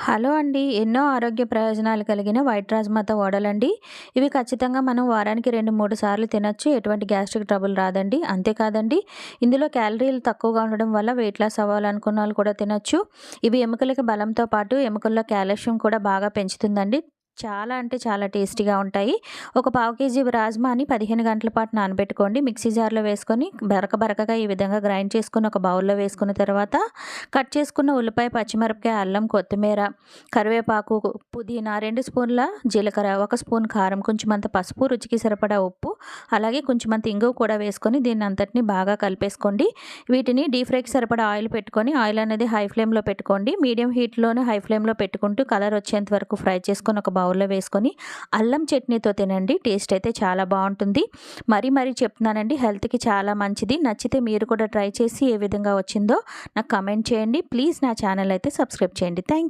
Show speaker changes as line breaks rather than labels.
Hello అండి. ఎన్నో ఆరోగ్య ప్రయోజనాలు కలిగిన వైట్ రాజ్మాతో వడలండి. ఇవి ఖచ్చితంగా మనం వారానికి 2, 3 సార్లు తినొచ్చు. ఎటువంటి గ్యాస్ట్రిక్ ట్రబుల్ రాదండి. అంతేకాదండి, ఇందులో క్యాలరీలు తక్కువగా ఉండడం వల్ల వెయిట్ లాస్ అవ్వాలనుకున్నోళ్ళు కూడా తినొచ్చు. ఇవి ఎముకలకి బలంతో పాటు ఎముకల్లో కాల్షియం కూడా బాగా పెంచుతుందండి. చాలా అంటే చాలా టేస్టీగా ఉంటాయి. ఒక పావు కేజీ రాజ్మాని 15 గంటల పాటు నానబెట్టుకోండి. మిక్సీ జార్‌లో వేసుకొని బరకగా ఈ విధంగా గ్రైండ్ చేసుకొని ఒక బౌల్‌లో వేసుకున్న తర్వాత కట్ చేసుకున్న ఉల్లిపాయ, పచ్చిమిరపకాయ, అల్లం, కొత్తిమీర, కరివేపాకు, పుదీనా, 2 స్పూన్ల జీలకర్ర, 1 స్పూన్ కారం, కొంచెమంత పసుపు, రుచికి సరిపడా ఉప్పు, అలాగే కొంచెమంత ఇంగువ కూడా వేసుకొని దీన్నంతటిని బాగా కలిపేసుకోండి. వీటిని డీప్ ఫ్రైకి సరిపడా ఆయిల్ పెట్టుకొని, ఆయిల్ అనేది హై ఫ్లేమ్‌లో పెట్టుకోండి. మీడియం హీట్‌లోనే హై ఫ్లేమ్‌లో పెట్టుకుంటూ కలర్ వచ్చేంత వరకు ఫ్రై చేసుకొని ఒక బౌల్‌లో వేసుకొని అల్లం చట్నీతో తినండి. టేస్ట్ అయితే చాలా బావుంటుంది. మరీ చెప్తున్నానండి, హెల్త్‌కి చాలా మంచిది. నచ్చితే మీరు కూడా ట్రై చేసి ఏ విధంగా వచ్చిందో నాకు కామెంట్ చేయండి. ప్లీజ్ నా ఛానల్ అయితే సబ్స్క్రైబ్ చేయండి. థాంక్